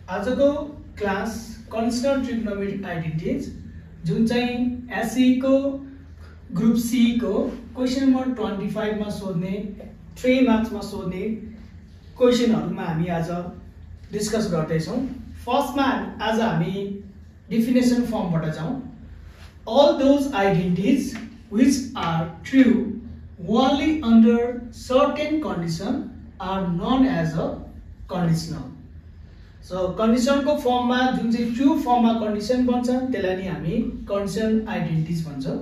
आजको class constant trigonometric आइडेन्टिटीज जुन चाहिँ एसई को ग्रुप सी को क्वेशन नम्बर 25 मा सोध्ने 3 मार्क्स मा सोध्ने क्वेशनहरुमा हामी आज डिस्कस गर्दै छौं। फर्स्टमा आज हामी डेफिनेसन फर्मबाट जाउँ। All those identities which are true only under certain condition are known as a conditional. So condition को फर्म में जुन चाहिँ ट्रू फर्म में कंडीशन बन्छ त्यसलाई नि हामी कंडीशन आइडेन्टिटीज भन्छौं।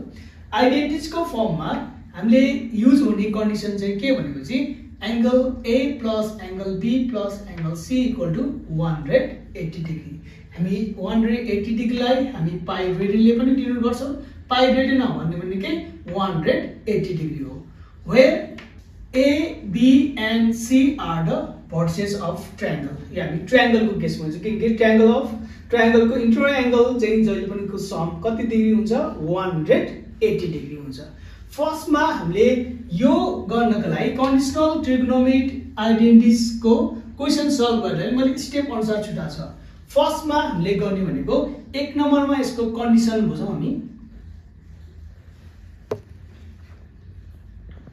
आइडेन्टिटीज को फर्म में हामीले युज हुने कंडीशन चाहिँ के भनेको चाहिँ angle A plus angle B plus angle C equal to 180 degree. हामी 180 डिग्री लाई हामी पाई रेडियनले पनि डिनोट गर्छौं। पाई रेडियन भन्ने भनेकै 180 डिग्री हो। Where A, B and C are the vertices of triangle। या हामी ट्रायंगल को केस भन्छौं किनकि ट्रायंगल को इंटरनल एंगल चाहिँ जहिले पनि को सम कति डिग्री हुन्छ 180 डिग्री हुन्छ। फर्स्ट मा हामीले यो गर्नका लागि कन्डिसनल ट्रिग्नोमेट्रिक आइडेन्टिटीज को क्वेशन सल्भ गर्दा मैले स्टेप अनुसार छुटा छ। फर्स्ट मा हामीले गर्ने भनेको एक नम्बरमा यसको कन्डिसन बुझौं। हामी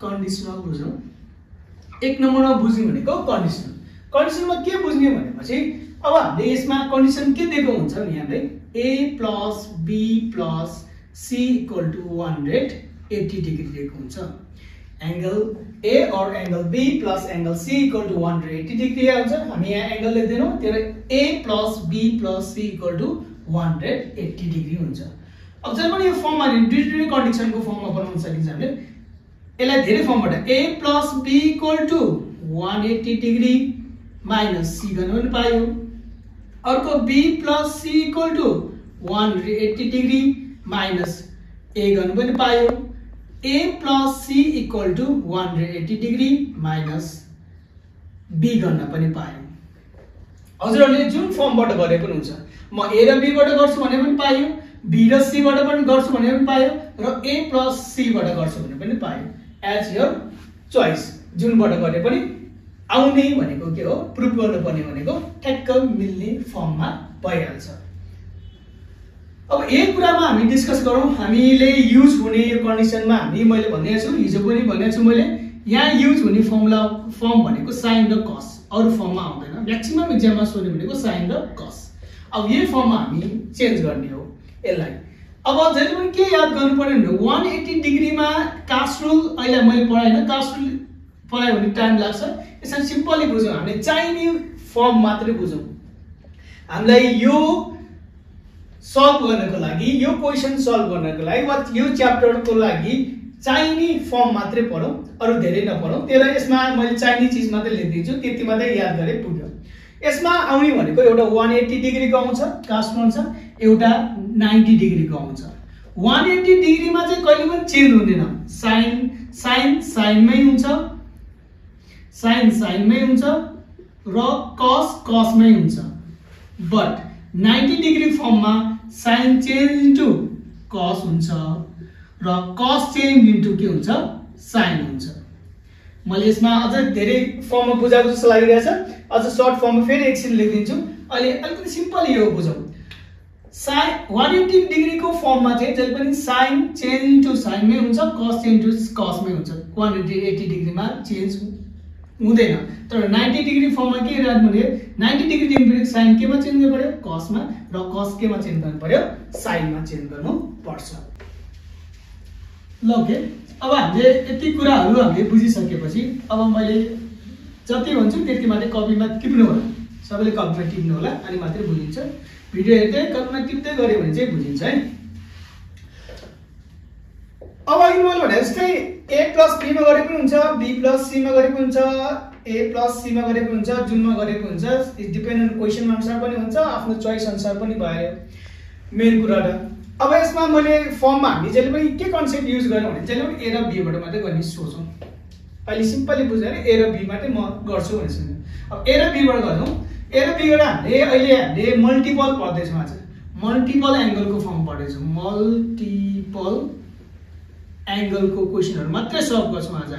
कन्डिसनल बुझौं। एक नम्बरमा बुझ्ने भनेको कन्डिसन। कन्डिसनमा के बुझ्ने भनेपछि अब हामीले यसमा कन्डिसन के दिएको हुन्छ नि हामीले A plus B plus C equal to 180 degree दिएको हुन्छ। एंगल A और angle B plus angle C equal to 180 degree आउँछ। हामी यहाँ एंगल लेख्दैनौं त्यसले A plus B plus C equal to 180 degree हुन्छ। अब जब पनि यो फर्ममा दुईटै कन्डिसनको फर्ममा बनाउन सकिन्छ हामीले यसलाई धेरै फर्मबाट A plus B equal to 180 degree minus C गर्नु पनि पायो। अर्को B plus C equal to 180 degree minus A गर्नु पनि पायो। A plus C equal to 180 degree minus B गर्न पनि पायो। हजुरहरुले जुन फर्मबाट गरे पनि हुन्छ। म A र B बाट गर्छु भने पनि पायो, B र C बाट पनि गर्छु भने पनि पायो र A प्लस C बाट गर्छु भने पनि पायो। एज योर चोइस जुनबाट गरे पनि आउने भनेको के हो प्रुफ गर्नुपर्ने भनेको ठ्याक्क मिल्ने फर्ममा भइहाल्छ। अब एक कुरामा हामी डिस्कस गरौँ। हामीले युज हुने यो कन्डिसनमा हामी मैले भनेको छु हिजो पनि भनेको छु मैले यहाँ युज हुने फर्म भनेको साइन र कस। अरु फर्ममा आउँदैन। म्याक्सिमम एक्जाममा सोध्ने भनेको साइन र कस। अब यही फर्ममा हामी चेन्ज गर्ने हो यसलाई। अब जहिले पनि के याद गर्नु पर्यो भने 180 डिग्रीमा कास्ट रुल अहिले मैले पढाएन। कास्ट रुल पढायो भने टाइम लाग्छ। यसलाई सिम्पली बुझौँ। हामीले चाहिने फर्म मात्रै बुझौँ। हामीलाई यो सल्भ गर्नको लागि यो क्वेशन सल्भ गर्नको लागि वा यो च्याप्टरको लागि चाहिने फर्म मात्रै पढौँ, अरु धेरै नपढौँ। त्यसलाई यसमा मैले चाहिने चीज मात्रै लेखिदिन्छु, त्यति मात्रै याद गरे पुग्यो। यसमा आउने भनेको एउटा 180 डिग्री को आउँछ कास्ट अनुसार, एउटा 90 डिग्री को आउँछ। 180 डिग्रीमा चाहिँ कहिले पनि चेन्ज हुँदैन। साइन साइनमै हुन्छ, साइन साइनमै हुन्छ र कसमै हुन्छ। बट 90 डिग्री फर्ममा साइन चेन्ज इन्टु कस हुन्छ र कस चेन्ज इन्टु के हुन्छ साइन हुन्छ। मैले यसमा अझ धेरै फर्ममा बुझाएको जस्तो लागिरहेछ। अझ सर्ट फर्ममा फेरि एकछिन लेखिदिन्छु। अहिले अलिकति सिम्पल यो बुझौँ। साइन 180 डिग्री को फर्ममा चाहिँ जहिले पनि साइन चेन्ज इन्टु साइनमै हुन्छ, कस चेन्ज इन्टु कसमै हुन्छ। 180 डिग्रीमा चेन्ज हुँदैन। तर 90 डिग्री फर्ममा के राख्नु भने 90 डिग्री दिनु साइन केमा चेन्ज गर्नु पर्यो कसमा र कस केमा चेन्ज गर्नु पर्यो साइनमा चेन्ज गर्नु पर्छ। ल ओके। अब हामीले यति कुराहरु हामीले बुझिसकेपछि अब मैले जति भन्छु त्यति मात्रै कपीमा टिप्नु होला। सबैले कपीमा टिप्नु होला अनि मात्रै बुझिन्छ। भिडियो हेर्दै कपीमा टिप्दै गरे भने चाहिँ बुझिन्छ है। अब अघि मैले भने जस्तै A प्लस B मा गरे पनि हुन्छ, B प्लस C मा गरे पनि हुन्छ, A प्लस C मा गरे पनि हुन्छ, जुनमा गरे पनि हुन्छ। इट डिपेन्ड अन क्वेशन अनुसार पनि हुन्छ, आफ्नो चोइस अनुसार पनि भयो। मेन कुरा त अब यसमा मैले फर्ममा हामी जहिले पनि के कन्सेप्ट युज गर्ने भने जहिले पनि A र B बाट मात्रै गर्ने सोचौं। अहिले सिम्पली बुझेर A र B मात्रै म गर्छु भनेछु। अब A र B बाट गर्छौं। A र B बाट हामीले मल्टिपल पढ्दै छौं आज। मल्टिपल एंगल को फर्म पढ्दै छौं। मल्टिपल एंगलको क्वेशनहरु मात्रै सल्भ गर्छौं आज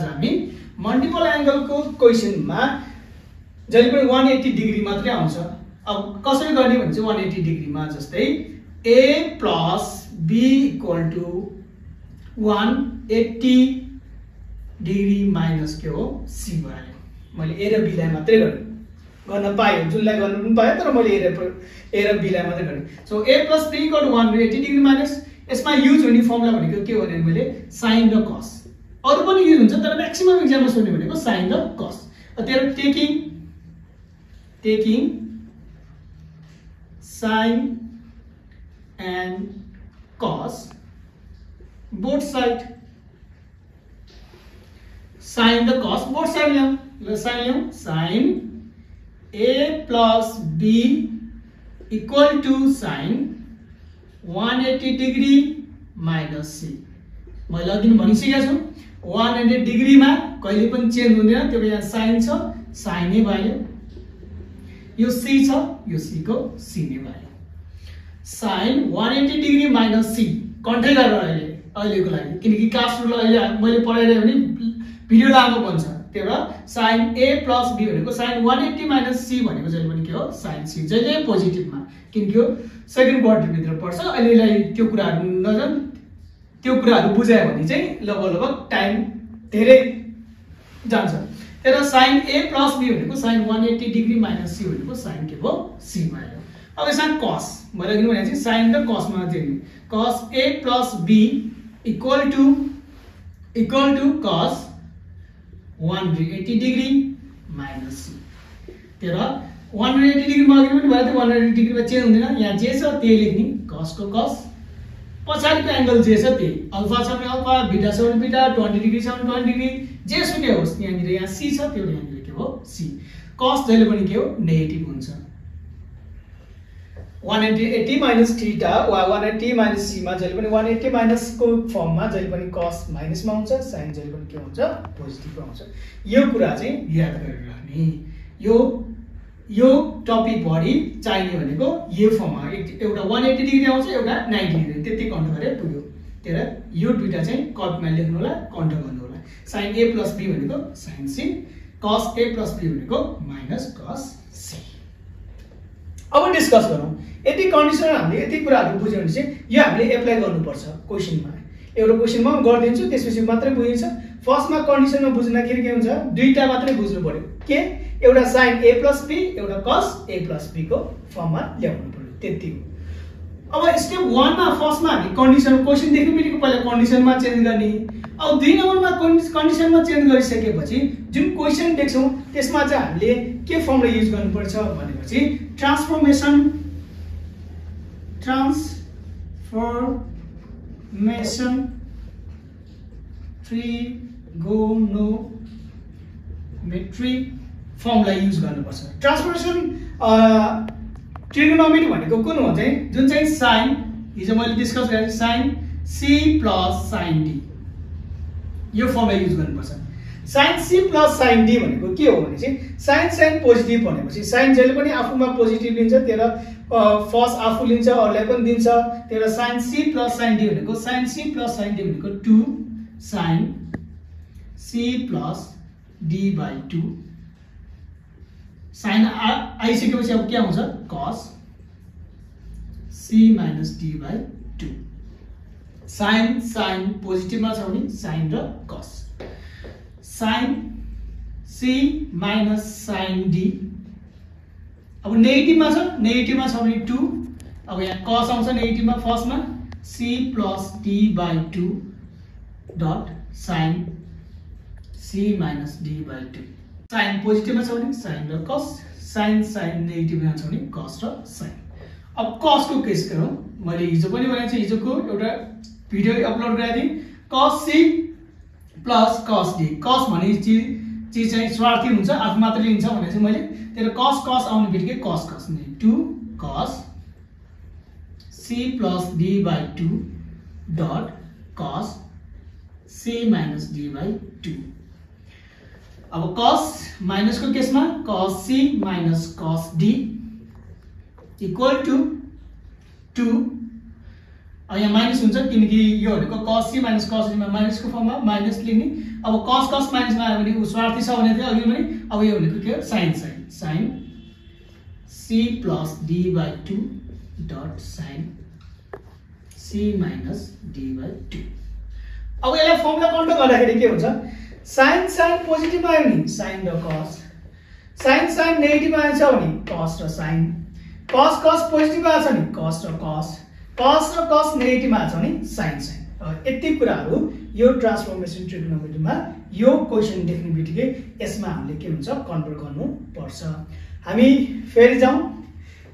हामी मल्टिपल एंगलको क्वेशनमा जहिले पनि 180 डिग्री मात्रै आउँछ। अब कसरी गर्ने भने चाहिँ 180 डिग्रीमा जस्तै a plus b equal to 180 degree minus के हो c भयो। मैले a र b लाई मात्रै गर्न पाएँ, जुनलाई गर्न पनि पाएँ, तर मैले a र b लाई मात्रै गर्ने। So a plus b equal to 180 degree minus यसमा युज हुने फर्मुला भनेको के हो भने मैले sin र cos, अरु पनि युज हुन्छ तर म्याक्सिमम एक्जाममा सोध्ने भनेको sin र cos। त्यसले taking sin and cos both side, sin the cos both side ल्याऊ, ल sin ल्याऊ, sin a plus b equal to sin 180 degree minus c। मैले अघि नै भनिसकेको छु 180 डिग्रीमा कहिले पनि चेन्ज हुँदैन, त्यो यहाँ sin छ, sin नै भयो, यो c छ, यो c को c नै भयो। sin 180 डिग्री माइनस c कन्ट्रै गरेर अहिलेको लागि, किनकि क्लास रुल अहिले मैले पढाइरहे भने भिडियो लामो बन्छ, त्यही भएर sin a plus b भनेको sin 180 माइनस c भनेको जहिले पनि के हो sin c, जहिले पोजिटिभमा, किनकि यो सेकेन्ड क्वार्टर भित्र पर्छ। अहिलेलाई त्यो कुराहरु नजान, त्यो कुराहरु बुझायो भने चाहिँ लगभग टाइम धेरै जान्छ। तर sin a plus b भनेको sin 180 डिग्री माइनस c भनेको sin के हो c भयो। अब यसमा cos मैले अघि भने चाहिँ sin र cos मा दिने, cos a plus b equal to cos 180 degree minus c। तेरा 180 डिग्री मा अघि पनि भयो, त्यो 180 डिग्री मा चेन्ज हुँदैन, यहाँ जे छ त्यही लेख्ने, cos को cos, पछाडीको एंगल जे छ त्यही, अल्फा छ भने अल्फा, बीटा छ भने बीटा, 20 डिग्री छ भने 20 डिग्री, जे सुकै होस्, यहाँनिर यहाँ c छ, त्यो यहाँनिर के हो c। cos जहिले पनि के हो नेगेटिभ हुन्छ। 180 माइनस थीटा वा 180 माइनस c मा जहिले पनि 180 माइनस को फर्ममा जहिले पनि cos माइनस मा हुन्छ, sin जहिले पनि के हुन्छ पोजिटिभ आउँछ। यो कुरा चाहिँ याद गरेर राख्ने। यो टपिक बढी चाहिने भनेको यो फर्ममा एउटा 180 डिग्री आउँछ, एउटा 90 डिग्री, त्यति कन्ट्रोल गरे पुग्यो। त्यसैले यो दुईटा चाहिँ कपीमा लेख्नु होला, कन्ट्रोल गर्नु होला। sin a plus b भनेको sin c, cos a plus b भनेको माइनस cos c। अब डिस्कस गरौँ। यति कन्डिसन हामीले यति कुराहरु बुझ्यौं भने चाहिँ यो हामीले एप्लाई गर्नुपर्छ क्वेशनमा। एउटा क्वेशनमा म गर्दिन्छु, त्यसपछि मात्रै बुझिन्छ। फर्स्टमा कन्डिसनमा बुझ्दाखेरि के हुन्छ, दुईटा मात्रै बुझ्नु पर्यो। के एउटा sin a plus b, एउटा cos a plus b को फर्ममा ल्याउनु पर्यो, त्यति हो। अब स्टेप 1 मा फर्स्टमा हामी कन्डिसन क्वेशन देख्नु बित्तिकै पहिला कन्डिसनमा चेन्ज गर्ने। अब 2 नम्बरमा कन्डिसनमा चेन्ज गरिसकेपछि जुन क्वेशन देख्छौं त्यसमा चाहिँ हामीले के फर्मुला युज गर्नुपर्छ भनेपछि ट्रान्सफर्मेसन ट्रिगोनोमेट्री फर्मुला युज गर्नुपर्छ। ट्रान्सफर्मेसन ट्रिगोनोमेट्री भनेको कुन हो चाहिँ, जुन चाहिँ sin, हिजो मैले डिस्कस गरे sin c plus sin d, यो फर्मुला युज गर्नुपर्छ। sin c plus sin d भनेको के हो भने चाहिँ sin पोजिटिभ भनेपछि sin जहिले पनि आफुमा पोजिटिभ लिन्छ, त्यसले फर्स्ट आफु लिन्छ, अरूलाई पनि दिन्छ। त्यसले sin c plus sin d भनेको sin c plus sin d भनेको 2 sin c plus d by 2, sin आइसकेपछि अब के आउँछ cos c minus d by 2। sin पोजिटिभमा छ भने sin र cos, sin c minus sin d। अब नेगेटिभमा छ भने 2, अब यहाँ cos आउँछ नेगेटिभमा, फर्स्टमा c plus d by 2 dot sin c minus d by 2। sin पोजिटिभमा छ भने sin र cos, sin नेगेटिभमा छ भने cos र sin। अब cos को केस गरौँ। मैले हिजो पनि भनेको छु, हिजोको एउटा भिडियो अपलोड गरेको थिएँ, cos c plus cos d। cos भन्ने चीज चाहिँ स्वार्थी हुन्छ, आफू मात्र लिन्छ भने चाहिँ मैले त्यसले cos आउने बित्तिकै cos नि 2 cos c plus d by 2 dot cos c minus d by 2। अब cos माइनस को केसमा cos c minus cos d equal to 2 यहाँ माइनस हुन्छ किनकि यो भनेको cos c minus cos d मा माइनसको फर्ममा माइनस लेख्ने। अब cos माइनसमा आयो भने उ स्वार्थी छ भने थियो अघि पनि। अब यो भनेको के हो sin c plus d by 2 dot sin c minus d by 2। अब यसलाई फर्मुला कन्ट्रोल गर्दाखेरि के हुन्छ sin पोजिटिभमा आयो भने sin र cos, sin नेगेटिभमा आएछ भने cos र sin, cos पोजिटिभमा आछ भने cos र cos नेगेटिभमा आछ भने sin। यति कुराहरू यो ट्रान्सफर्मेसन ट्रिगोनोमेट्रीमा यो क्वेशन देख्ने बित्तिकै यसमा हामीले के हुन्छ कन्ट्रोल गर्नु पर्छ। हामी फेरि जाउँ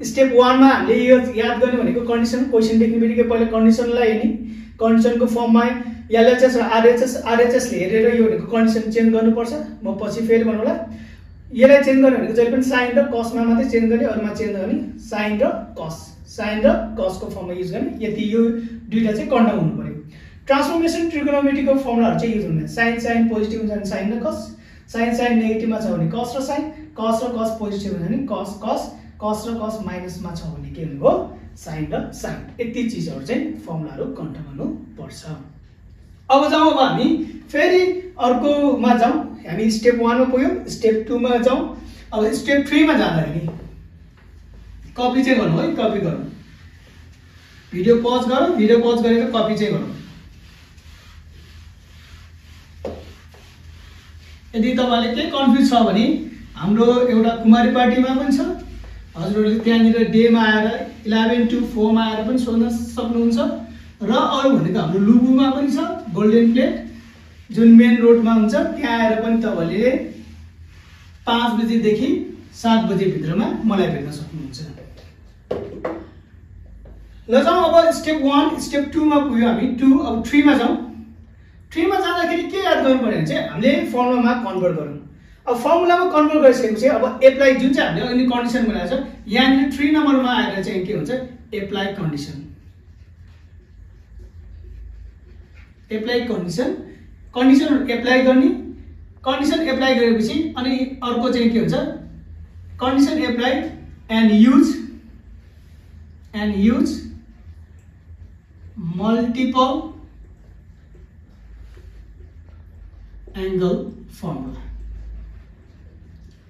स्टेप 1 मा हामीले यो याद गर्ने भनेको कन्डिसन क्वेशन देख्ने बित्तिकै पहिला कन्डिसनलाई हेर्ने, कन्डिसनको फर्ममा एलएचएस र आरएचएस ले हेरेर यो भनेको कन्डिसन चेन्ज गर्नुपर्छ। म पछि फेरि भन्नुला यसलाई चेन्ज गर्ने भनेको जहिले पनि sin र cos मा मात्रै चेन्ज गर्ने, अरुमा चेन्ज गर्ने sin र cos को फर्ममा युज गर्ने। यति यो दुईटा चाहिँ कन्ट्रोल हुनु पर्यो। ट्रान्सफर्मेसन ट्रिगोनोमेट्रीको फर्मुलाहरु चाहिँ युज हुँदैन। sin पोजिटिभ हुन्छ भने sin र cos, sin नेगेटिभमा छ भने cos र sin, cos पोजिटिभ हुन्छ भने cos र cos माइनसमा छ भने के हुने हो sin र sin। यति चीजहरु चाहिँ फर्मुलाहरु कन्ट्रोल गर्नु पर्छ। अब जाउँ, अब हामी फेरि अर्कोमा जाउँ। हामी स्टेप 1 मा पुग्यौं, स्टेप 2 मा जाउँ। अब स्टेप 3 मा जाँदाखेरि कपी चाहिँ गर्नु है, कपी गर्नु। भिडियो पज गरौँ, भिडियो पज गरेर कपी चाहिँ गरौँ। यदि तपाईले के कन्फ्युज छ भने हाम्रो एउटा कुमारी पार्टीमा पनि छ, हजुरहरुले त्यहाँनिर डे मा आएर 11 to 4 मा आएर पनि सोध्न सक्नुहुन्छ र अरु भनेको हाम्रो लुबुमा पनि छ गोल्डन प्लेट जुन मेन रोडमा हुन्छ, त्यहाँ आएर पनि तपाईले 5 बजे देखि 7 बजे भित्रमा मलाई भेट्न सक्नुहुन्छ। ल जाउँ, अब स्टेप 1 स्टेप 2 मा पुग्यो हामी। 2 अब 3 मा जाउँ। 3 मा जाँदाखेरि के याद गर्नु पर्यो भने चाहिँ हामीले फर्मुलामा कन्भर्ट गरौँ। अब फर्मुलामा कन्भर्ट गरिसकेपछि अब एप्लाई जुन चाहिँ हामीले अहिले कन्डिसन बनाएको छ यहाँनिर 3 नम्बरमा आएर चाहिँ के हुन्छ apply condition. Apply condition apply गर्ने, कन्डिसन एप्लाई गरेपछि अनि अर्को चाहिँ के हुन्छ condition apply and use multiple angle formula.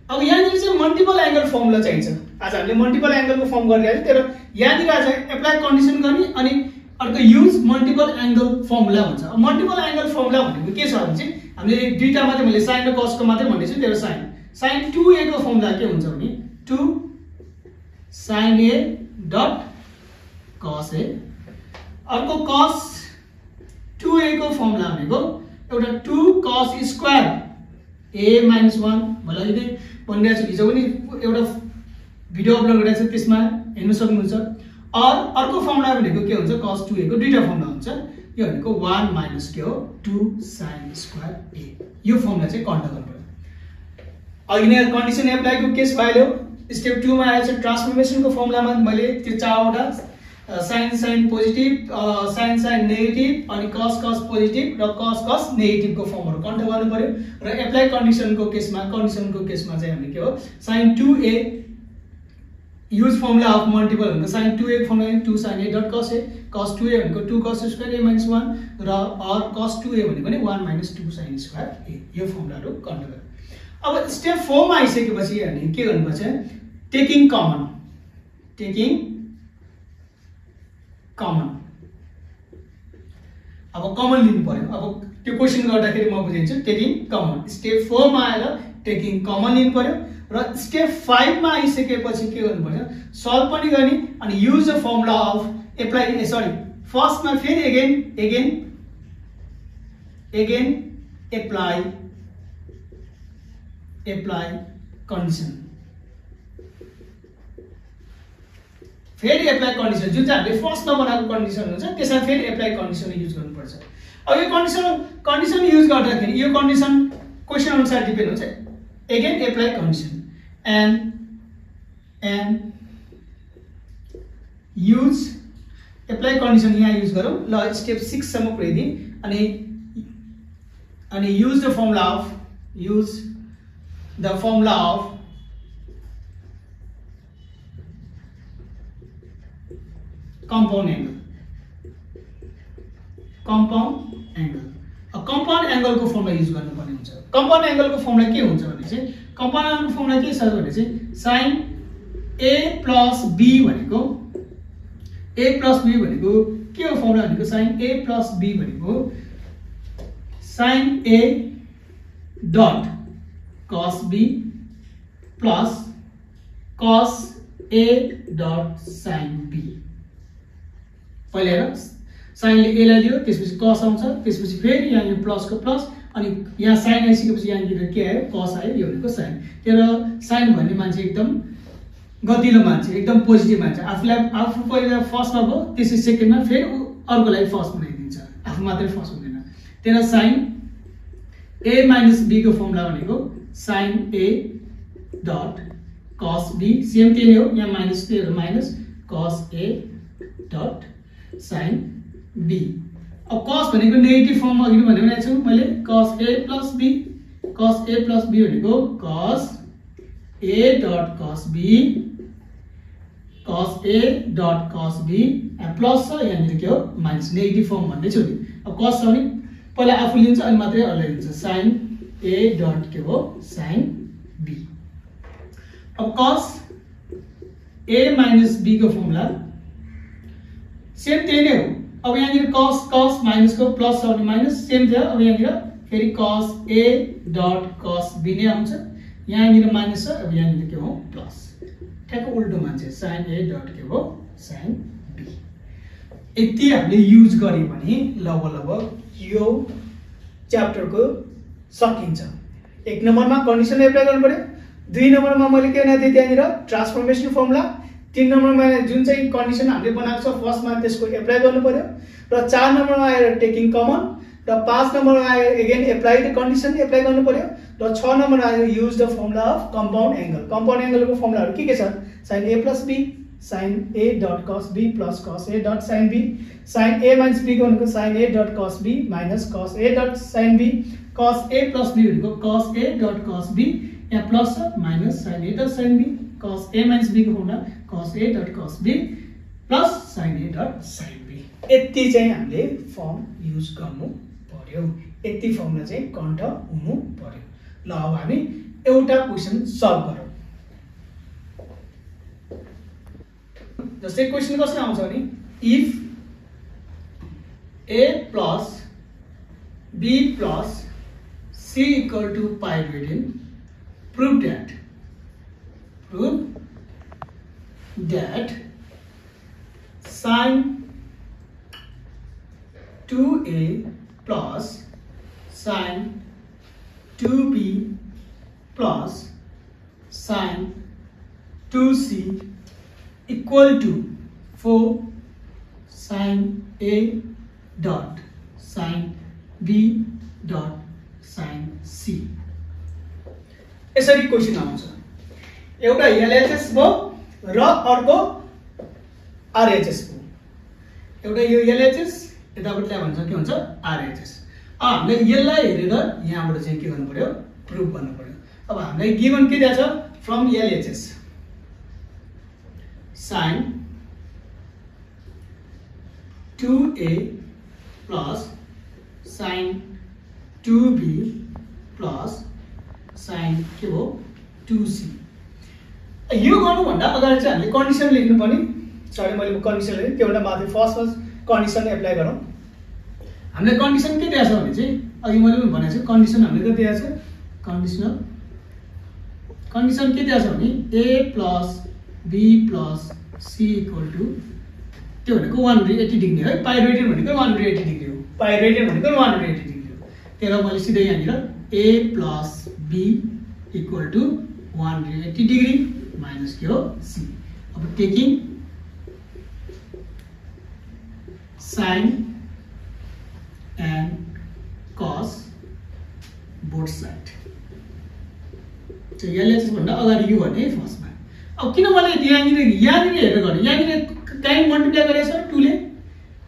अब यहाँनिर चाहिँ मल्टिपल एंगल फर्मुला चाहिन्छ। आज हामीले मल्टिपल एंगलको फर्म गरिरहेको तर यहाँनिर आज एप्लाई कन्डिसन गर्ने अनि अर्को युज मल्टिपल एंगल फर्मुला हुन्छ। अब मल्टिपल एंगल फर्मुला भनेको के छ भने चाहिँ हामीले दुईटा मात्रै मैले sin र cos को मात्रै भन्दैछु। त्यो sin 2a को फर्मुला के हुन्छ भने 2 sin a dot cos a, अर्को cos 2a को फर्मुला भनेको एउटा 2 cos स्क्वायर a minus 1 मलाई अहिले भनिरहेको छु। हिजो पनि एउटा भिडियो अपलोड गरेको छु, त्यसमा हेर्न सक्नुहुन्छ। अर्को फर्मुला भनेको के हुन्छ cos 2a को दुईटा फर्मुला हुन्छ। यो भनेको 1 माइनस के हो 2 sin स्क्वायर a। यो फर्मुला चाहिँ कन्ट्रोल गर्नु। अघि नै कन्डिसन एप्लाई को केस भइहाल्यो। स्टेप 2 मा आएछ ट्रान्सफर्मेसनको फर्मुलामा मैले त्यो चारवटा sin पोजिटिभ, sin नेगेटिभ अनि cos पोजिटिभ र cos नेगेटिभ को फर्महरु कन्ट्रोल गर्नु पर्यो। र एप्लाई कन्डिसनको केसमा चाहिँ हामीले के हो sin 2a use formula of multiple भनेको sin 2a formula 2 sin a dot cos a, cos 2a भनेको 2 cos स्क्वायर a minus 1 र cos 2a भनेको नि 1 minus 2 sin स्क्वायर a। यो फर्मुलाहरु कन्ट्रोल गर्नु। अब स्टेप 4 मा आइसकेपछि हामी के गर्नुपर्छ टेकिङ कमन। अब कमन लिनु पर्यो। अब त्यो क्वेशन गर्दाखेरि म बुझिन्छु टेकिङ कमन। स्टेप 4 मा आएर टेकिङ कमन लिनु पर्यो र स्टेप 5 मा आइसकेपछि के गर्नु पर्छ सल्भ पनि गर्ने अनि use the formula of apply first मा फेरि अगेन एप्लाई कन्डिसन, फेरि एप्लाई कन्डिसन जुन चाहिँ हामीले फर्स्ट मा बनाएको कन्डिसन हुन्छ त्यसमा फेरि एप्लाई कन्डिसन युज गर्नुपर्छ। अब यो कन्डिसन युज गर्दाखेरि यो कन्डिसन क्वेशन अनुसार डिपेन्ड हुन्छ। Again apply condition and use apply condition यहाँ युज गरौँ। ल स्टेप 6 सम्म पुर्याइदिए अनि use the formula of compound angle। Compound angle. अब कम्पाउन्ड एंगलको फर्मुला युज गर्नुपर्ने हुन्छ। कम्पाउन्ड एंगलको फर्मुला के हुन्छ भने चाहिँ कम्पाउन्ड एंगलको फर्मुला के छ भने चाहिँ sin a plus b भनेको a plus b भनेको के हो फर्मुला भनेको sin a plus b भनेको sin a dot cos b plus cos a dot sin b। पहिले हेर sin ले a लाई लियो त्यसपछि cos आउँछ त्यसपछि फेरि यहाँ यो प्लस को प्लस अनि यहाँ sin आइसकेपछि यहाँ के आयो cos आयो यो भनेको sin। तेरो sin भन्ने मान्छे एकदम गतिलो मान्छे एकदम पोजिटिभ मान्छे आफू पहिला फर्स्टमा भयो त्यसपछि सेकेन्डमा फेरि अर्कोलाई फर्स्ट बनाइदिन्छ आफू मात्रै फर्स्ट हुँदैन। तेरो sin a minus b को फर्मुला भनेको sin a dot cos b same त्यही हो यहाँ माइनस त्यो minus cos a dot sin b। अब cos भनेको नेगेटिभ फर्ममा अघि भनेको छु मैले cos a plus b भनेको cos a dot cos b cos a dot cos b plus छ यहाँ के हो माइनस नेगेटिभ फर्म भन्दै छु नि। अब cos छ भने पहिला आफू लिन्छ अनि मात्रै अरूलाई लिन्छ sin a dot के हो sin b। अब cos a minus b को फर्मुला सेम त्यही नै हो। अब यहाँ cos माइनस को प्लस छ भने माइनस सेम थियो। अब यहाँ फेरि cos a dot cos b नै आउँछ यहाँ माइनस छ अब यहाँ के हो प्लस ठ्याक्क उल्टो मान्छे sin a dot के हो sin b। यति हामीले युज गर्यौं भने लगभग यो च्याप्टरको सकिन्छ। एक नम्बरमा कन्डिसन एप्लाई गर्नु पर्यो, दुई नम्बरमा मैले के भनेको थिएँ त्यहाँनिर ट्रान्सफर्मेसन फर्मुला, तीन नम्बरमा जुन चाहिँ कन्डिसन हामीले बनाएको छ फर्स्टमा त्यसको एप्लाई गर्नु पर्यो र चार नम्बरमा आएर टेकिङ कमन र पाँच नम्बरमा आएर again apply the condition apply गर्नु पर्यो र छ नम्बरमा आएर use the formula of compound angle. Compound एंगलको फर्मुलाहरु के छ sin a plus b sin a dot cos b plus cos a dot sin b sin a minus b को भनेको sin a dot cos b minus cos a dot sin b cos a plus b भनेको cos a dot cos b यहाँ plus छ minus sin a dot sin b cos a minus b को formula cos a dot cos b plus sin a dot sin b। यति चाहिँ हामीले form use गर्नु पर्यो, यति फर्मुला चाहिँ कन्ट हुनु पर्यो। ल अब हामी एउटा क्वेशन सल्भ गरौँ। जस्तै क्वेशन कसरी आउँछ भने if a plus b plus c equal to pi radian prove that sin 2a plus sin 2b plus sin 2c equal to 4 sin a dot sin b dot sin c। यसरी question आउँछ। एउटा LHS भयो र अर्को RHS भयो। एउटा यो LHS यतापट्टिलाई भन्छ के हुन्छ आरएचएस। हामीले यसलाई हेरेर यहाँबाट चाहिँ के गर्नु पर्यो प्रुफ गर्नु पर्यो। अब हामीलाई गिवन के दिएको छ from LHS sin 2a plus sin 2b plus sin के हो 2c। यो गर्नुभन्दा अगाडि चाहिँ हामीले कन्डिसन लेख्नु पर्ने। सरी मैले कन्डिसन लेखेँ त्योभन्दा माथि फर्स्ट कन्डिसन एप्लाई गरौँ। हामीले कन्डिसन के दिएको छ भने चाहिँ अघि मैले पनि भनेको छु कन्डिसन हामीले के दिएको छ कन्डिसन के दिएको छ भने a plus b plus c equal to त्यो भनेको 180 डिग्री है। पाई रेडियन भनेको 180 डिग्री हो, पाई रेडियन भनेको 180 डिग्री हो। त्यसलाई मैले सिधै यहाँनिर a plus b equal to 180 degree minus के हो c। अब taking sin and cos both side चाहिँ यसले भन्दा अगाडि यो भने फर्स्टमा। अब किन मैले यहाँनिर हेरेर गरेँ, यहाँनिर कहीँ मल्टिप्लाई गरेको छ 2 ले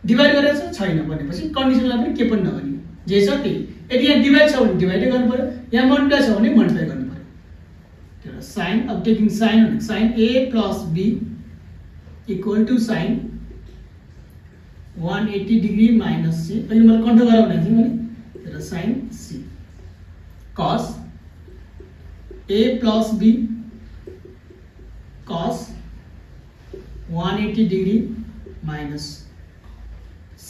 डिभाइड गरेको छ छैन भनेपछि कन्डिसनलाई पनि के पनि नगर्ने जे छ त्यही। यदि यहाँ डिभाइड छ भने डिभाइडै गर्नु पर्यो, यहाँ मल्टिप्लाई छ भने मल्टिप्लाई गर्नु पर्यो। त्यो साइन अब टेकिङ साइन भने sine a plus b equal to sine 180 degree minus C अहिले मैले कन्ट्रोल गरेर भनेको थिएँ मैले र sin c cos a plus b cos 180 degree minus c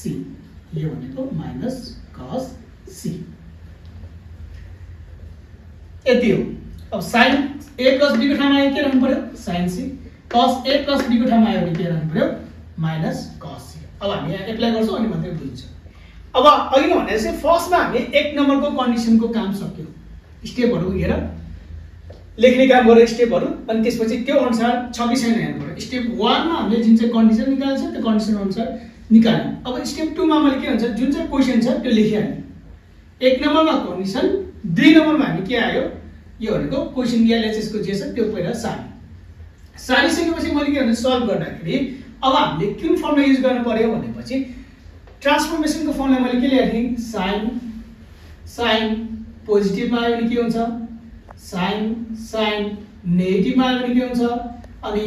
यो भनेको माइनस cos c यति हो। अब sin a plus b को ठाउँमा आयो के राख्नु पर्यो sin c cos a plus b को ठाउँमा आयो भने के राख्नु पर्यो माइनस cos c। अब हामी यहाँ एप्लाई गर्छौं अनि मात्रै बुझ्छ। अब अघि नै भने चाहिँ फर्स्टमा हामी एक नम्बरको कन्डिसनको काम सक्यो, स्टेपहरु हेर लेख्ने काम गरेर स्टेपहरु, अनि त्यसपछि त्यो अनुसार छ कि छैन हेर्नु पर्यो। स्टेप 1 मा हामीले जुन चाहिँ कन्डिसन निकाल्छ त्यो कन्डिसन अनुसार निकाल्नु। अब स्टेप 2 मा मैले के हुन्छ जुन चाहिँ क्वेशन छ त्यो लेखिहाल्नु। एक नम्बरमा कन्डिसन, 2 नम्बरमा हामी के आयो यो भनेको क्वेशन एलएचएस को जे छ त्यो पहिला सारिसकेपछि मैले के भने सल्भ गर्दाखेरि अब हामीले कुन फर्मुला युज गर्नु पर्यो भनेपछि ट्रान्सफर्मेसनको फर्मुला मैले के लेखेँ sin पोजिटिभमा आयो भने के हुन्छ sin नेगेटिभमा आयो भने के हुन्छ अनि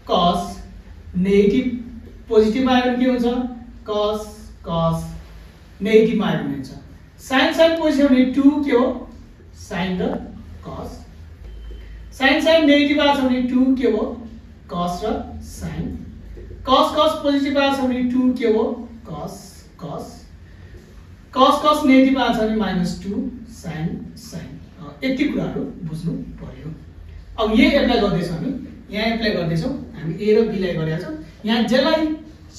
cos नेगेटिभ पोजिटिभमा आयो भने के हुन्छ cos नेगेटिभमा आयो भने हुन्छ। sin पोजिटिभ भने 2 के हो sin र cos, sin नेगेटिभ आछ भने 2 के हो cos र sin, cos पोजिटिभ आछ भने 2 के हो cos नेगेटिभ आछ भने -2 sin यति कुराहरु बुझ्नु पर्यो। अब यही एप्लाई गर्दैछौं हामी, यहाँ एप्लाई गर्दैछौं हामी a र b लाई गरेका छौं, यहाँ जसलाई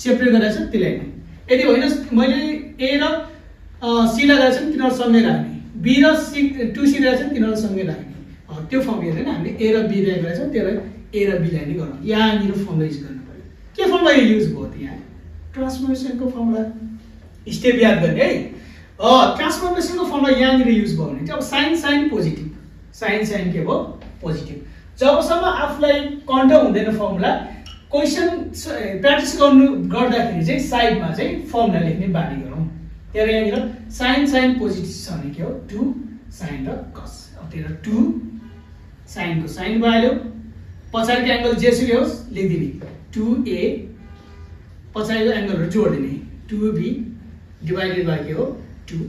सेपरेट गरेका छौं त्यसलाई नै। यदि होइन मैले a र c लाई गरेका छौं तिनीहरु सँगै राख्ने, b र c 2c रहेछ तिनीहरु सँगै राख्ने। त्यो फर्म हेर्दैन हामीले a र b लाई गरेका छौं त्यसलाई a र b लाई नै गरौँ। यहाँ मेरो फर्मुला युज गर्नु पर्यो। के फर्मुला युज भयो त यहाँ ट्रान्सफर्मेसनको फर्मुला स्टेप याद गर्ने है। ट्रान्सफर्मेसनको फर्मुला यहाँ निर युज भयो भने चाहिँ अब sin पोजिटिभ, sin के भयो पोजिटिभ। जबसम्म आफुलाई कन्ट हुँदैन फर्मुला क्वेशन प्र्याक्टिस गर्दाखेरि चाहिँ साइडमा चाहिँ फर्मुला लेख्ने बानी गरौँ। त्यही यहाँ निर sin पोजिटिभ छ भने के हो 2 sin र cos। अब त्यही 2 sin को sin भइहाल्यो, पछाडिको एंगल जेसुकै होस् लेखिदिने 2a, पछाडिको एंगलहरु जोड्दिने 2b डिवाइडेड बाइ के हो 2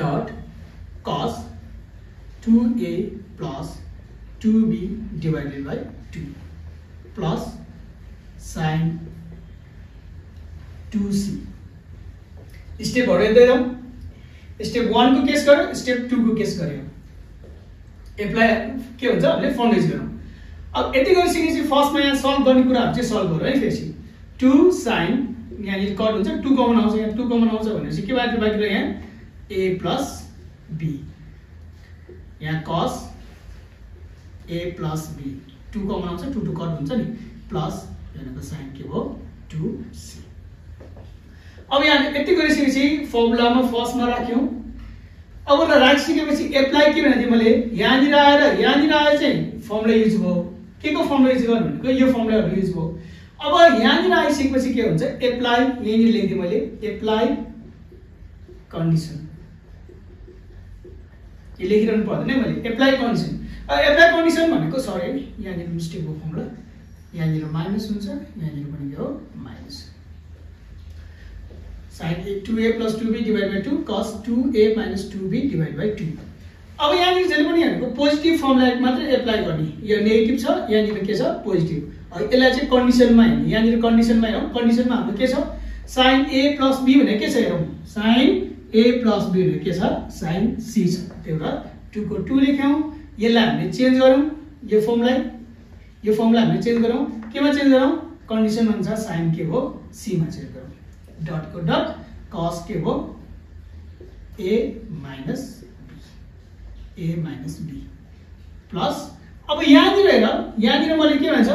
dot cos 2a plus 2b divided by 2 plus sin 2c। स्टेपहरु हेर्दै जाउँ। स्टेप 1 को केस गर्यो, स्टेप 2 को केस गर्यो। एप्लाई के हुन्छ हामीले फर्मुला युज गरौँ। अब यति गरिसकेपछि फर्स्टमा यहाँ सल्भ गर्ने कुराहरु चाहिँ सल्भ गरौँ है। फेरि 2 sin यहाँ नि कट हुन्छ 2 कमन आउँछ, यहाँ 2 कमन आउँछ भनेपछि के बाँकी रह्यो यहाँ a plus b, यहाँ cos a plus b 2 common आउँछ 2 कट हुन्छ नि प्लस यहाँको sin के हो 2c। अब यहाँ यति गरिसकेपछि फर्मुलामा फर्स्टमा राख्यौं। अब ल राखिसकेपछि एप्लाई के भने मैले यहाँ आएर चाहिँ फर्मुला युज भयो। के को फर्मुला युज गर्नु भनेको यो फर्मुलाहरु युज भयो। अब यहाँ आइसकेपछि के हुन्छ एप्लाई यही लेख्दिए मैले एप्लाई कन्डिसन, यो लेखिरहनु पर्दैन मैले एप्लाई कन्डिसन। एप्लाई कन्डिसन भनेको सरी यहाँ मिस्टेक भयो फर्मुला, यहाँ माइनस हुन्छ, यहाँ पनि के हो minus sin 2a plus 2b divided by 2 cos 2a minus 2b divided by 2। अब यहाँ नि जहिले पनि हामीको पोजिटिभ फर्मुला मात्र एप्लाई गर्ने, यो नेगेटिभ छ यहाँ नि के छ पोजिटिभ। यसलाई चाहिँ कन्डिसनमा हेर्ने, यहाँ नि कन्डिसनमा हेरौँ। कन्डिसनमा हाम्रो के छ sin a plus b भने के छ हेरौँ, sin a plus b भने के छ sin c छ। त्यो भएर 2 को 2 लेख्यौं। यसलाई हामीले चेन्ज गरौँ, यो फर्मुला हामीले चेन्ज गरौँ। केमा चेन्ज गरौँ कन्डिसन अनुसार sin के हो c मा चेन्ज गरौँ। डट को डट cos के हो a minus b प्लस अब यहाँ हेर मैले के भन्छ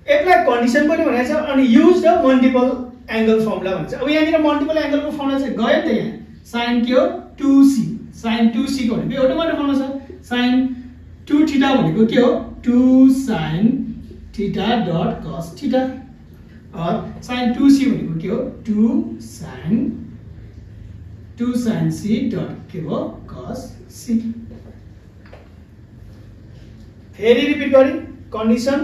एप्लाई कन्डिसन पनि भनेको छ अनि use the multiple angle formula भन्छ। अब यहाँ मल्टिपल एंगलको फर्मुला चाहिँ गयो नि त यहाँ sin के हो 2c, sin 2c को भनेको एउटा मात्र फर्मुला छ। sin 2 थीटा भनेको के हो 2 sin theta dot cos theta और sin 2c भनेको के हो 2 sin c डट के हो cos c। फेरि रिपिट गरी कन्डिसन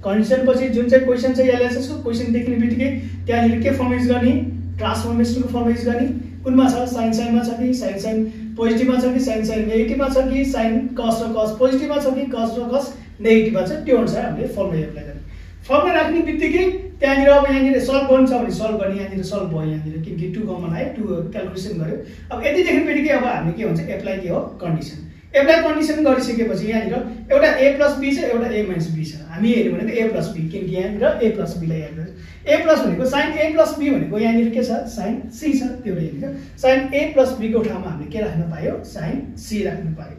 कन्डिसन पछि जुन चाहिँ क्वेसन छ एलएचएस को क्वेसन देख्ने बित्तिकै त्यहाँनिर के फर्म युज गर्ने ट्रान्सफर्मेसनको फर्म युज गर्ने कुनमा छ साइन साइनमा छ कि साइन साइन पोजिटिभमा छ कि साइन साइन नेगेटिभमा छ कि साइन कस र कस पोजिटिभमा छ कि कस र कस नेगेटिभमा छ त्यो अनुसार हामीले फर्मुला एप्लाई गर्ने फर्मुला राख्ने बित्तिकै त्यहाँनिर अब यहाँनिर सल्भ गर्नु छ भने सल्भ गर्ने यहाँनिर सल्भ भयो यहाँनिर किनकि 2 कमन आयो 2 क्याल्कुलेसन गर्यो अब यति देख्ने बित्तिकै अब हामीले के भन्छ एप्लाई के हो कन्डिसन एप्लाई कन्डिसन गरिसकेपछि यहाँनिर एउटा a + b छ एउटा a - b छ हामी हेर्यो भनेको a + b किनकि यहाँनिर a + b लाई याद गर्छ a प्लस भनेको sin a + b भनेको यहाँनिर के छ sin c छ त्यो हेर्नु sin a + b को ठाउँमा हामीले के राख्न पायो sin c राख्न पायो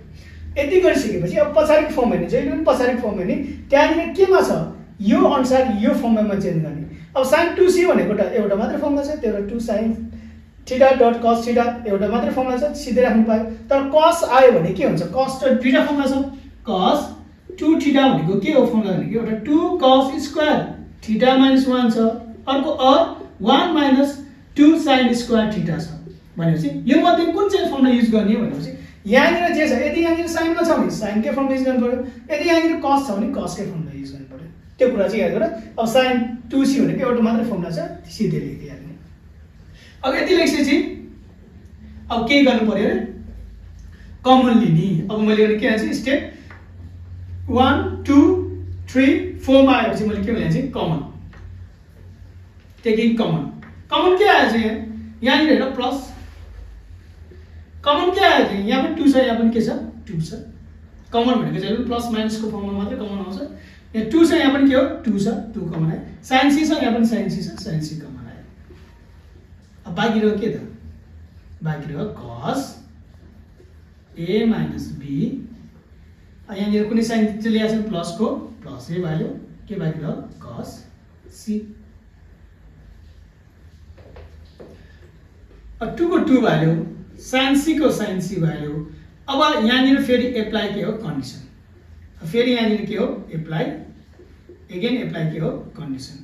यति गरिसकेपछि अब पछाडिको फर्म हेर्नु जहिले पनि पछाडिको फर्म हेर्ने त्यहाँनिर केमा छ यो अनुसार यो फर्ममा चेन्ज गर्ने अब sin 2c भनेको एउटा मात्र फर्मुला छ त्यो 2 sin theta dot cos theta एउटा मात्र फर्मुला छ सिधै राख्नु पायो तर cos आयो भने के हुन्छ cos त दुईटा फर्मुला छ cos 2 थीटा भनेको के हो फर्मुला भनेको एउटा 2 cos स्क्वायर थीटा - 1 छ अर्को 1 - 2 sin स्क्वायर थीटा छ भनेपछि यो मध्ये कुन चाहिँ फर्मुला युज गर्ने भनेपछि यहाँनिर जे छ यदि यहाँनिर साइनमा छ भने साइन के फर्मुला युज गर्नु पर्यो यदि यहाँनिर cos छ भने cos के फर्मुला युज गर्नु पर्यो त्यो कुरा चाहिँ याद गर अब sin 2c भनेको एउटा मात्र फर्मुला छ सिधै लेखिदिहाल्नु अब यति लेखेपछि अब के गर्नु पर्यो रे कमन लिने अब मैले के भन्छ स्टेप 1 2 3 4 मा आएपछि मैले के भन्छ कमन टेकिङ कमन के आयो चाहिँ यहाँनिर हेर प्लस कमन के आयो चाहिँ यहाँ पनि 2 छ यहाँ पनि के छ 2 छ कमन भनेको चाहिँ प्लस माइनस को फर्ममा मात्र कमन आउँछ यहाँ 2 छ यहाँ पनि के हो 2 छ 2 कमन आयो sin c छ यहाँ पनि sin c छ sin c कमन आयो अब बाँकी रह्यो के त बाँकी रह्यो cos a - b यहाँनिर कुनै साइन चाहिँ ल्याएको छ प्लस को प्लस ए भयो के बाँकी रह्यो cos c 2 को 2 भ्याल्यु sin c को sin c भ्याल्यु अब यहाँनिर फेरि एप्लाई के हो कन्डिसन फेरि यहाँनिर के हो एप्लाई अगेन एप्लाई के हो कन्डिसन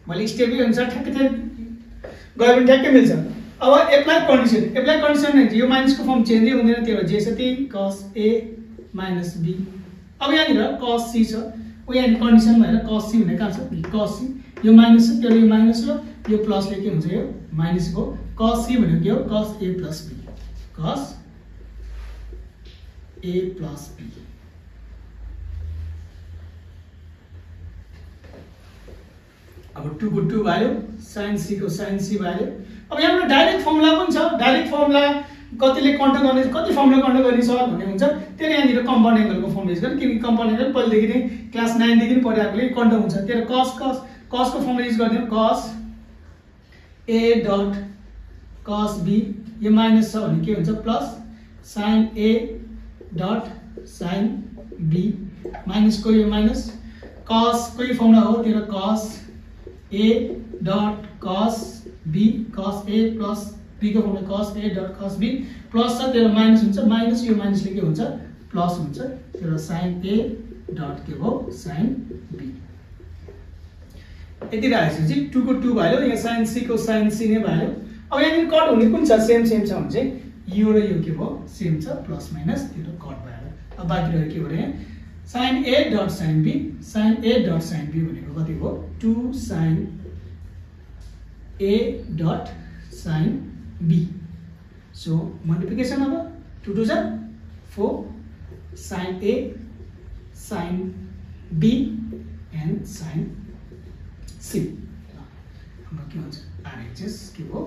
मैले स्टेप अनुसार ठ्याक्कै गयो भने ठ्याक्कै मिल्छ अब एप्लाई कन्डिसन यो माइनस को फर्म चेन्जै हुँदैन त्यो जे छ त्यही cos a - b अब यहाँनिर cos c छ ओ यहाँ कन्डिसन भएर cos c हुने कहाँ छ cos c यो माइनस छ त्यो यो माइनस हो यो प्लसले के हुन्छ यो माइनस को cos c भनेको के हो cos a + b cos a + b अब 2 को 2 भ्याल्यु sin c को sin c भ्याल्यु अब यहाँ डाइरेक्ट फर्मुला पनि छ डाइरेक्ट फर्मुला कतिले कन्ट्रोल गर्ने कति फर्मुला कन्ट्रोल गर्ने छ भन्ने हुन्छ त्यसले यहाँनिर कम्पाउन्ड एंगलको फर्म युज गर्ने किनकि कम्पाउन्ड एंगल पहिलेदेखि नै क्लास 9 देखि पढिआएकोले कन्ट्रोल हुन्छ त्यसले cos को फर्मुला युज गर्ने cos a dot cos b यो माइनस छ भने के हुन्छ plus sin a dot sin b minus को यो माइनस cos को यो फर्मुला हो त्यो cos a dot cos b cos a plus b को formula cos a dot cos b plus छ त्यो माइनस हुन्छ माइनस यो माइनसले के हुन्छ प्लस हुन्छ त्यो sin a डट के हो sin b यति राखेपछि 2 को 2 भ्याल्यु यहाँ sin c को sin c नै भ्याल्यु अब यहाँ कट हुने कुन छ सेम छ भने चाहिँ यो र यो के भयो सेम छ प्लस माइनस त्यो कट भएर अब बाँकी रह्यो के भने sin a dot sin b भनेको कति हो 2 sin a dot sin b so multiplication अब 2 2 जा 4 sin a sin b and sin c हाम्रो के हुन्छ RHS के हो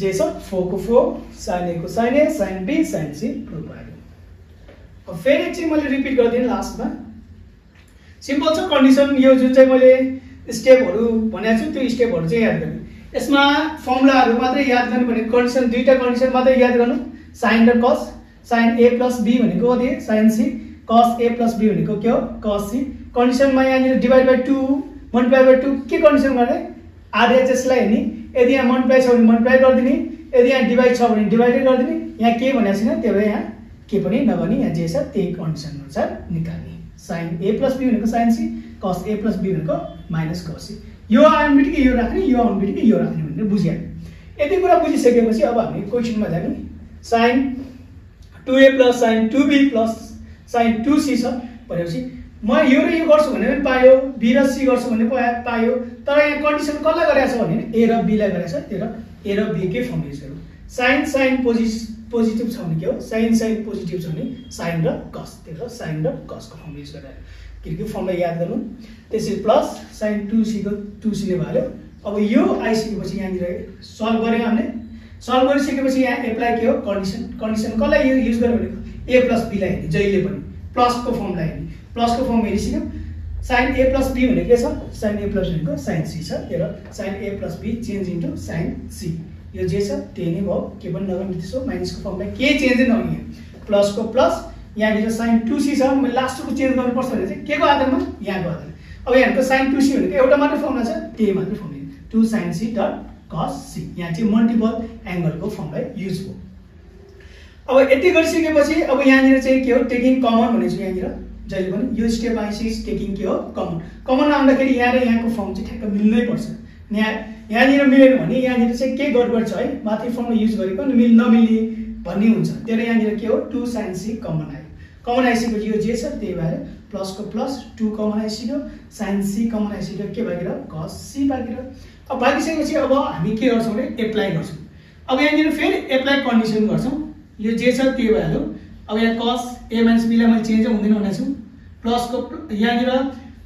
जे छ 4 को 4 sin a को sin a sin b sin c proof भयो अब फेरि चाहिँ मैले रिपिट गर्दिन लास्टमा सिम्पल छ कन्डिसन यो जुन चाहिँ मैले स्टेपहरु भनेको छु त्यो स्टेपहरु चाहिँ याद गर्ने यसमा फर्मुलाहरु मात्रै याद गर्ने भने कन्डिसन दुईटा कन्डिसन मात्रै याद गर्नु sin र cos sin a + b भनेको कति sin c cos a + b भनेको के हो cos c कन्डिसनमा यहाँ डिवाइड बाइ 2 मल्टिप्लाई बाइ 2 के कन्डिसन गर्ने RHS लाई हेर्ने यदि यहाँ मल्टिप्लाई छ भने मल्टिप्लाई गरिदिने यदि यहाँ डिवाइड छ भने डिवाइड गरिदिने यहाँ के भनेको छैन त्यही भएर यहाँ के पनि नगर्ने यहाँ जे छ त्यही कन्डिसन अनुसार निकाल्ने sin a + b भनेको sin c cos a + b भनेको -cos c यो आउनु बित्तिकै यो राख्ने यो आउनु बित्तिकै यो राख्ने भनेर बुझिहाल्यो यति कुरा बुझिसकेपछि अब हामी क्वेशनमा जाने sin 2a + sin 2b + sin 2c छ भनेपछि म यो र यो गर्छु भने पनि पायो, b र c गर्छु भने पायो, तर यहाँ कन्डिसन कसलाई गरेछ भने a र b लाई गरेछ। त्यही a र b कै फर्म युज गरौँ। sin पोजिटिभ छ भने के हो, sin पोजिटिभ छ भने sin र cos, त्यही भएर sin र cos को फर्म युज गरेर किनकि फर्मलाई याद गर्नु। त्यसरी प्लस sin 2c को 2c ले भयो। अब यो आइसकेपछि यहाँनिर सल्भ गर्यौँ हामीले। सल्भ गरिसकेपछि यहाँ एप्लाई के हो, कन्डिसन कसलाई युज गर्यो भनेको a प्लस b लाई हेर्ने, जहिले पनि प्लसको फर्मलाई हेर्ने। प्लसको form हेरिसक्यौँ। sin a plus b भनेको के छ, sin a प्लस भनेको sin c छ। त्यही भएर sin a plus b change into sin c, यो जे छ त्यही नै भयो, के पनि नगर्नु। त्यसो माइनसको फर्मलाई केही चेन्जै नहुने, प्लसको प्लस यहाँनिर sin 2c छ, मैले लास्टको चेन्ज गर्नुपर्छ भने चाहिँ के को आधारमा, यहाँको आधारमा। अब यहाँको sin 2c भनेको एउटा मात्र फर्मुला छ, त्यही मात्र formula 2 sin c dot cos c, यहाँ चाहिँ मल्टिपल एंगलको फर्मलाई युज भयो। अब यति गरिसकेपछि अब यहाँनिर चाहिँ के हो, टेकिङ कमन भनेछु। यहाँनिर जहिले पनि यो स्टेप आइसकेपछि टेकिङ के हो, कमन आउँदाखेरि यहाँ र यहाँको फर्म चाहिँ ठ्याक्क मिल्नै पर्छ। यहाँनिर मिलेन भने यहाँनिर चाहिँ के गडबड छ है, माथि फर्ममा युज गरेको नमिल्ने भन्ने हुन्छ। त्यही भएर यहाँनिर के हो, 2 sin c कमन आयो। कमन आइसकेपछि यो जे छ त्यही भएर प्लसको प्लस 2 कमन आइसक्यो, sin c कमन आइसक्यो, के भागेर cos c भागेर। अब भागिसकेपछि अब हामी के गर्छौँ भने एप्लाई गर्छौँ। अब यहाँनिर फेरि एप्लाई कन्डिसन गर्छौँ, यो जे छ त्यही भइहाल्यो। अब यहाँ cos a माइनस b लाई मैले चेन्ज हुँदैन भनेको छु। प्लसको यहाँनिर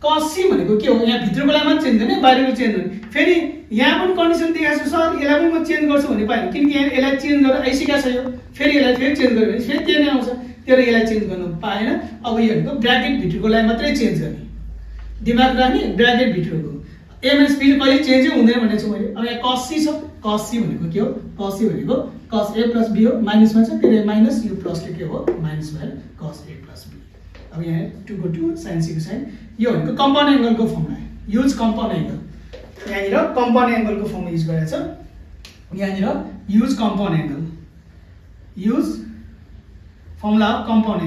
cos c भनेको के हो, यहाँ भित्रको लाई मात्र चेन्ज गर्ने, बाहिरको चेन्ज गर्ने। फेरि यहाँ पनि कन्डिसन दिएको छु सर, यसलाई पनि म चेन्ज गर्छु भने पाएन, किनकि यहाँ यसलाई चेन्ज गरेर आइसकेको छ। यो फेरि यसलाई फेरि चेन्ज गर्यो भने फेरि त्यही नै आउँछ, त्यही भएर यसलाई चेन्ज गर्नु पाएन। अब यो भनेको ब्राकेट भित्रको लाई मात्रै चेन्ज गर्ने, दिमाग राख्ने ब्राकेट भित्रको। a माइनस b कहिले चेन्जै हुँदैन भनेको छु मैले। अब यहाँ cos c छ, cos c भनेको के हो, cos c भनेको cos a प्लस b हो, माइनसमा छ फेरि माइनस, यो प्लसले के हो माइनस भएर cos a प्लस b। अब यहाँ 2 को 2 sin c को sin, यो भनेको compound एंगलको formula use, compound angle यहाँनिर कम्पाउन्ड एंगलको फर्म युज गरेछ। यहाँनिर use compound angle, use formula of compound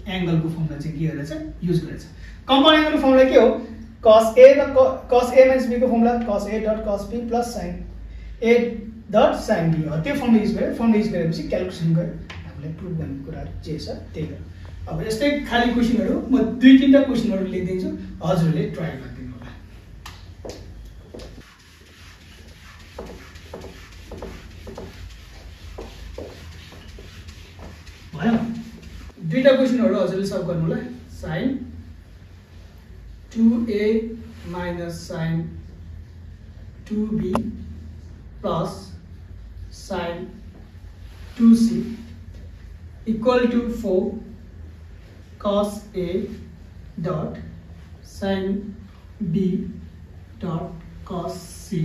एंगलको formula चाहिँ के गरेछ, युज गरेछ। कम्पाउन्ड एंगलको फर्मुला के हो, cos a माइनस b को formula cos a dot cos b plus sin a dot sin b हो। त्यो फर्मुला युज गरे, फर्मुला युज गरेपछि क्याल्कुलेसन गरे हामीले प्रुभ गर्ने कुराहरु जे छ त्यही हो। अब यस्तै खाली क्वेशनहरु म 2-3टा क्वेशनहरु लेख्दिन्छु, हजुरले ट्राई गरिदिनु होला। भयो, 2टा क्वेशनहरु हजुरले सल्भ गर्नु होला। sin 2a minus sin 2b plus sin 2c equal to 4 cos a dot sin b dot cos c।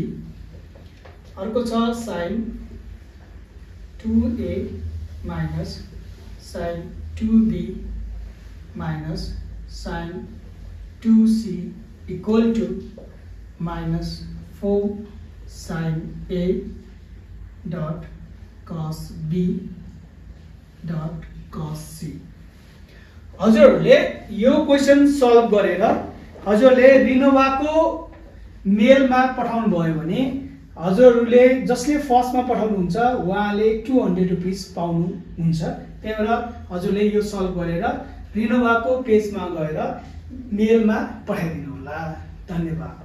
अर्को छ sin 2a minus sin 2b minus sin 2c equal to minus 4 sin a dot cos b dot cos c। हजुरहरूले यो question solve गरेर हजुरले रिनोभाको मेलमा पठाउनु भयो भने हजुरहरूले जसले फर्स्टमा पठाउनुहुन्छ उहाँले 200 रुपैयाँ पाउनु हुन्छ। त्यही भएर हजुरले यो सल्भ गरेर रिनोभाको पेजमा गएर मेलमा पठाइदिनु होला। धन्यवाद।